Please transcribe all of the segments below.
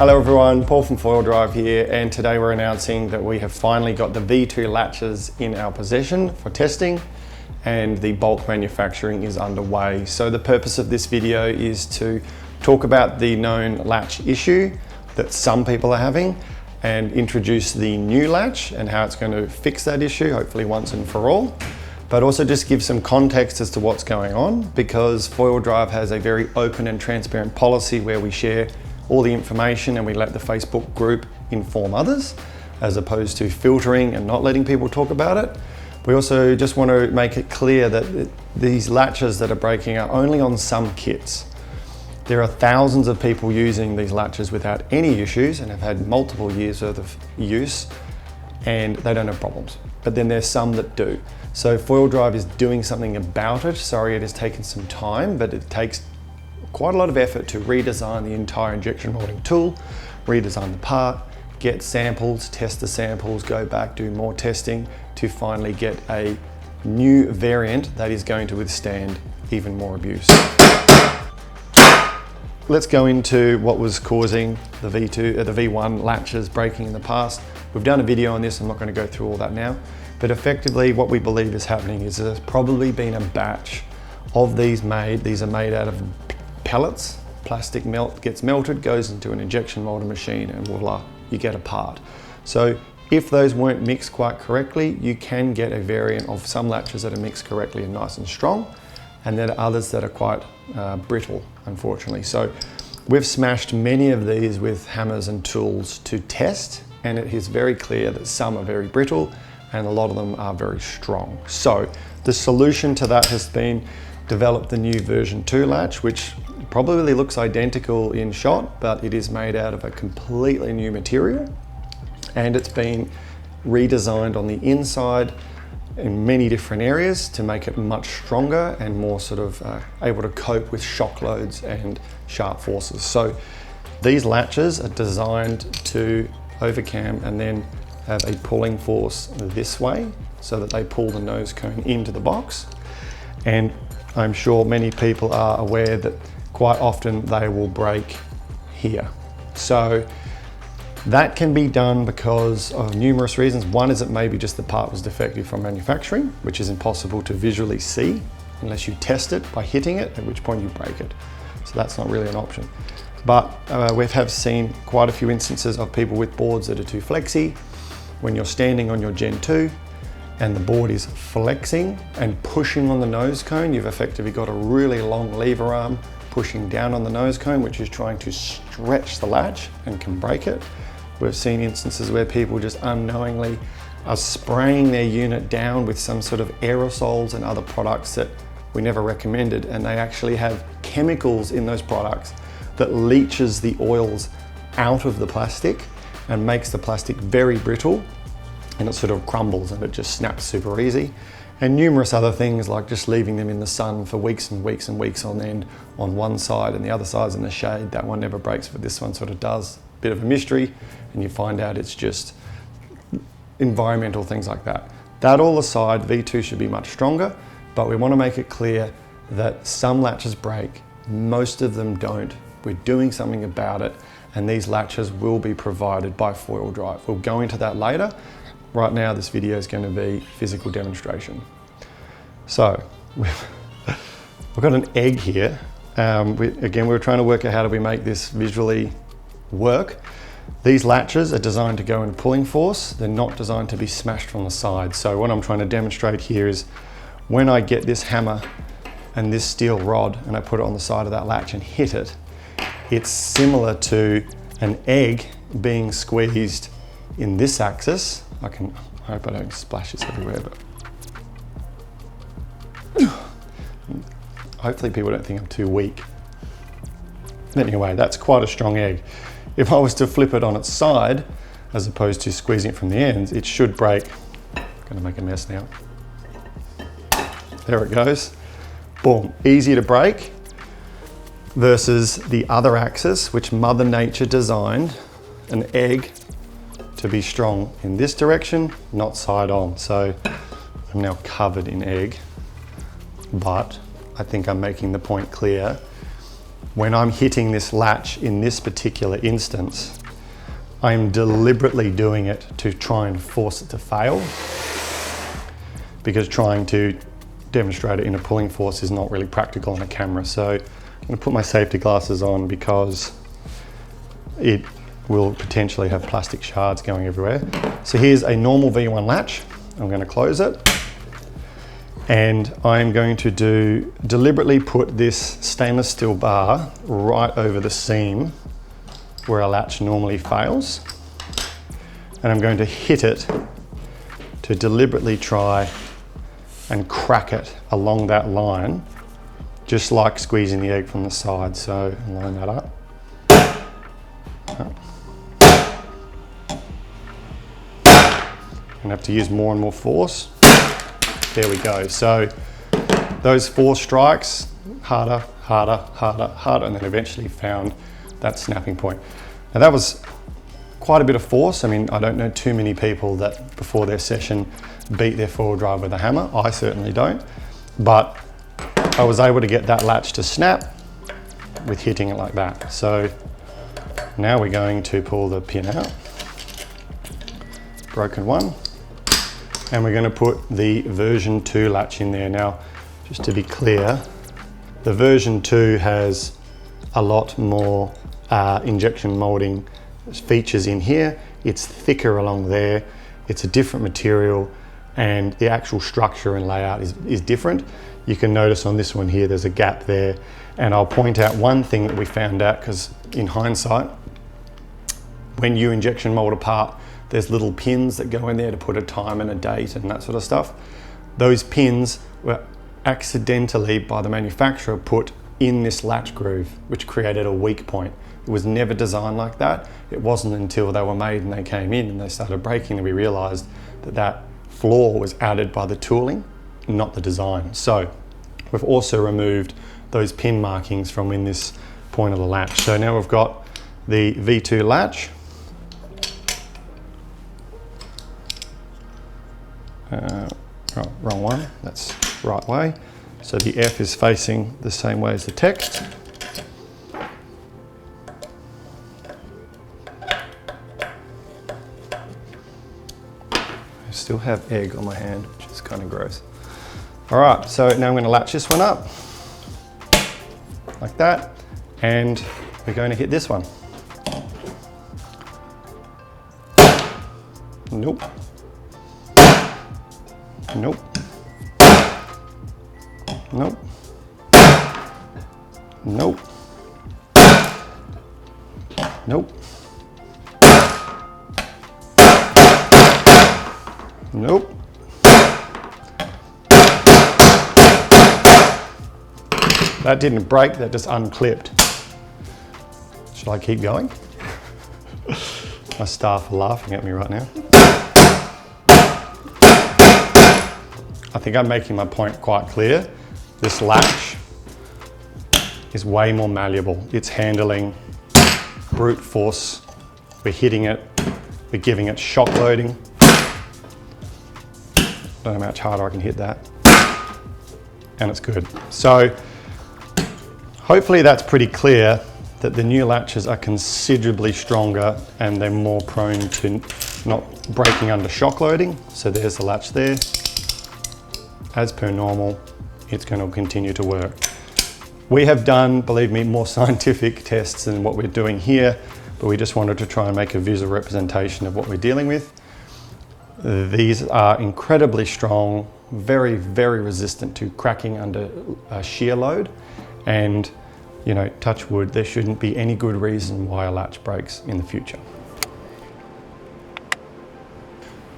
Hello everyone, Paul from Foil Drive here, and today we're announcing that we have finally got the V2 latches in our possession for testing, and the bulk manufacturing is underway. So the purpose of this video is to talk about the known latch issue that some people are having and introduce the new latch and how it's going to fix that issue, hopefully once and for all. But also just give some context as to what's going on, because Foil Drive has a very open and transparent policy where we share all the information and we let the Facebook group inform others, as opposed to filtering and not letting people talk about it. We also just want to make it clear that these latches that are breaking are only on some kits. There are thousands of people using these latches without any issues and have had multiple years worth of use, and they don't have problems. But then there's some that do. So Foil Drive is doing something about it. Sorry, it has taken some time, but it takes quite a lot of effort to redesign the entire injection molding tool, redesign the part, get samples, test the samples, go back, do more testing to finally get a new variant that is going to withstand even more abuse. Let's go into what was causing the V1 latches breaking in the past. We've done a video on this, I'm not going to go through all that now, but effectively what we believe is happening is there's probably been a batch of these made. These are made out of pellets. Plastic gets melted, goes into an injection molding machine, and voila, you get a part. So if those weren't mixed quite correctly, you can get a variant of some latches that are mixed correctly and nice and strong, and then others that are quite brittle, unfortunately. So we've smashed many of these with hammers and tools to test, and it is very clear that some are very brittle and a lot of them are very strong. So the solution to that has been develop the new version 2 latch, which probably looks identical in shot, but it is made out of a completely new material, and it's been redesigned on the inside in many different areas to make it much stronger and more sort of able to cope with shock loads and sharp forces. So these latches are designed to overcam and then have a pulling force this way so that they pull the nose cone into the box. And I'm sure many people are aware that quite often they will break here. So that can be done because of numerous reasons. One is that maybe just the part was defective from manufacturing, which is impossible to visually see unless you test it by hitting it, at which point you break it. So that's not really an option. But we have seen quite a few instances of people with boards that are too flexy. When you're standing on your Gen 2 and the board is flexing and pushing on the nose cone, you've effectively got a really long lever arm pushing down on the nose cone, which is trying to stretch the latch and can break it. We've seen instances where people just unknowingly are spraying their unit down with some sort of aerosols and other products that we never recommended, and they actually have chemicals in those products that leaches the oils out of the plastic and makes the plastic very brittle, and it sort of crumbles and it just snaps super easy. And numerous other things like just leaving them in the sun for weeks and weeks and weeks on end on one side, and the other side's in the shade. That one never breaks, but this one sort of does. Bit of a mystery, and you find out it's just environmental things like that. That all aside, V2 should be much stronger, but we want to make it clear that some latches break, most of them don't. We're doing something about it, and these latches will be provided by Foil Drive. We'll go into that later. Right now, this video is going to be physical demonstration. So, we've got an egg here. Again, we were trying to work out how do we make this visually work. These latches are designed to go in pulling force. They're not designed to be smashed from the side. So what I'm trying to demonstrate here is when I get this hammer and this steel rod and I put it on the side of that latch and hit it, it's similar to an egg being squeezed in this axis. I hope I don't splash this everywhere, but hopefully people don't think I'm too weak. Anyway, that's quite a strong egg. If I was to flip it on its side, as opposed to squeezing it from the ends, it should break. I'm gonna make a mess now. There it goes. Boom, easy to break, versus the other axis, which Mother Nature designed an egg to be strong in this direction, not side on. So I'm now covered in egg, but I think I'm making the point clear. when I'm hitting this latch in this particular instance, I'm deliberately doing it to try and force it to fail, because trying to demonstrate it in a pulling force is not really practical on a camera. So I'm going to put my safety glasses on because it will potentially have plastic shards going everywhere. So here's a normal V1 latch. I'm going to close it, and I'm going to deliberately put this stainless steel bar right over the seam where a latch normally fails, and I'm going to hit it to deliberately try and crack it along that line, just like squeezing the egg from the side. So line that up. I'm gonna have to use more and more force. There we go. So those 4 strikes, harder, harder, harder, harder, and then eventually found that snapping point. Now that was quite a bit of force. I mean, I don't know too many people that before their session beat their forward drive with a hammer. I certainly don't, but I was able to get that latch to snap with hitting it like that. So now we're going to pull the pin out, broken one, and we're going to put the version 2 latch in there. Now, just to be clear, the version 2 has a lot more injection molding features in here. It's thicker along there, it's a different material, and the actual structure and layout is different. You can notice on this one here, there's a gap there. And I'll point out one thing that we found out, because in hindsight, when you injection mold a part, there's little pins that go in there to put a time and a date and that sort of stuff. Those pins were accidentally, by the manufacturer, put in this latch groove, which created a weak point. It was never designed like that. It wasn't until they were made and they came in and they started breaking that we realized that that flaw was added by the tooling, not the design. So we've also removed those pin markings from in this point of the latch. So now we've got the V2 latch. Oh, wrong one, that's the right way. So the F is facing the same way as the text. I still have egg on my hand, which is kind of gross. All right, so now I'm going to latch this one up, like that, and we're going to hit this one. Nope. Nope. Nope. Nope. Nope. Nope. That didn't break, that just unclipped. Should I keep going? My staff are laughing at me right now. I think I'm making my point quite clear. This latch is way more malleable. It's handling brute force. We're hitting it, we're giving it shock loading. Don't know how much harder I can hit that. And it's good. So hopefully that's pretty clear that the new latches are considerably stronger and they're more prone to not breaking under shock loading. So there's the latch there. As per normal, it's going to continue to work. We have done, believe me, more scientific tests than what we're doing here, but we just wanted to try and make a visual representation of what we're dealing with. These are incredibly strong, very, very resistant to cracking under shear load. And, you know, touch wood, there shouldn't be any good reason why a latch breaks in the future.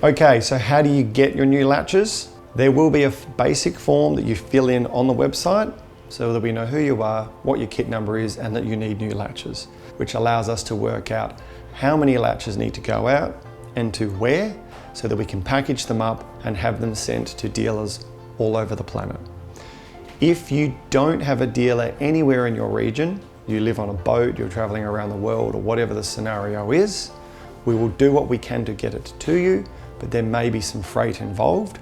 Okay, so how do you get your new latches? There will be a basic form that you fill in on the website so that we know who you are, what your kit number is, and that you need new latches, which allows us to work out how many latches need to go out and to where, so that we can package them up and have them sent to dealers all over the planet. If you don't have a dealer anywhere in your region, you live on a boat, you're traveling around the world, or whatever the scenario is, we will do what we can to get it to you, but there may be some freight involved.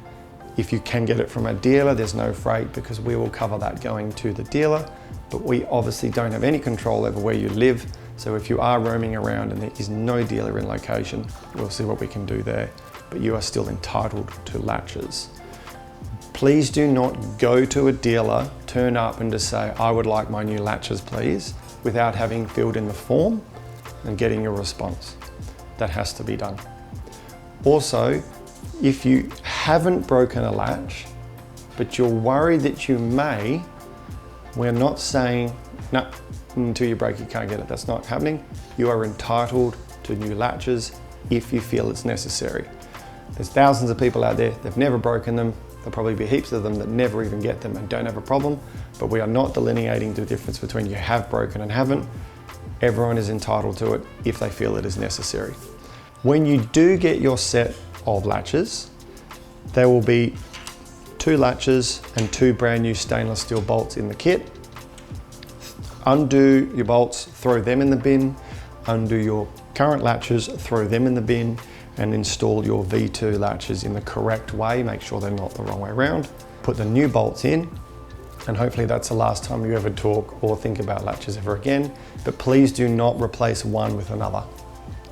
If you can get it from a dealer, there's no freight because we will cover that going to the dealer but we obviously don't have any control over where you live. So if you are roaming around and there is no dealer in location, we'll see what we can do there, but you are still entitled to latches. Please do not go to a dealer, turn up and just say, I would like my new latches, please, without having filled in the form and getting your response. That has to be done. Also, if you haven't broken a latch, but you're worried that you may, we're not saying, no, until you break, you can't get it. That's not happening. You are entitled to new latches if you feel it's necessary. There's thousands of people out there, they've never broken them. There'll probably be heaps of them that never even get them and don't have a problem, but we are not delineating the difference between you have broken and haven't. Everyone is entitled to it if they feel it is necessary. When you do get your set of latches, there will be 2 latches and 2 brand new stainless steel bolts in the kit. Undo your bolts, throw them in the bin. Undo your current latches, throw them in the bin, and install your V2 latches in the correct way. Make sure they're not the wrong way around. Put the new bolts in, and hopefully that's the last time you ever talk or think about latches ever again. But please do not replace one with another.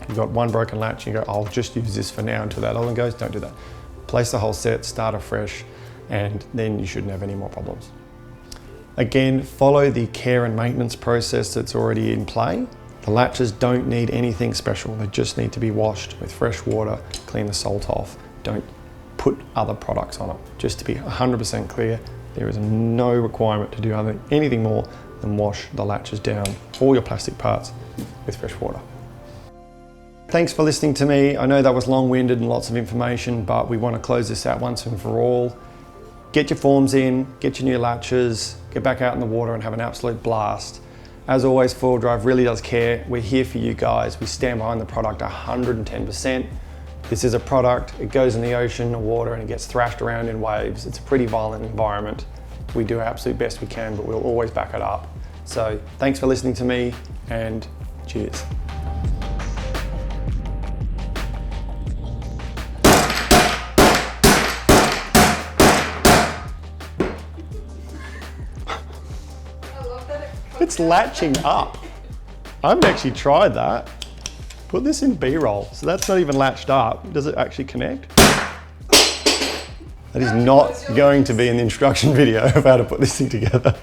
You've got one broken latch, and you go, I'll just use this for now until that other one goes. Don't do that. Place the whole set, start afresh, and then you shouldn't have any more problems. Again, follow the care and maintenance process that's already in play. The latches don't need anything special. They just need to be washed with fresh water, clean the salt off. Don't put other products on it. Just to be 100% clear, there is no requirement to do anything more than wash the latches down, all your plastic parts, with fresh water. Thanks for listening to me. I know that was long-winded and lots of information, but we want to close this out once and for all. Get your forms in, get your new latches, get back out in the water and have an absolute blast. As always, 4Wheel Drive really does care. We're here for you guys. We stand behind the product 110%. This is a product, it goes in the ocean, the water, and it gets thrashed around in waves. It's a pretty violent environment. We do our absolute best we can, but we'll always back it up. So thanks for listening to me, and cheers. It's latching up. I haven't actually tried that. Put this in B-roll. So that's not even latched up. Does it actually connect? That is not going to be in the instruction video of how to put this thing together.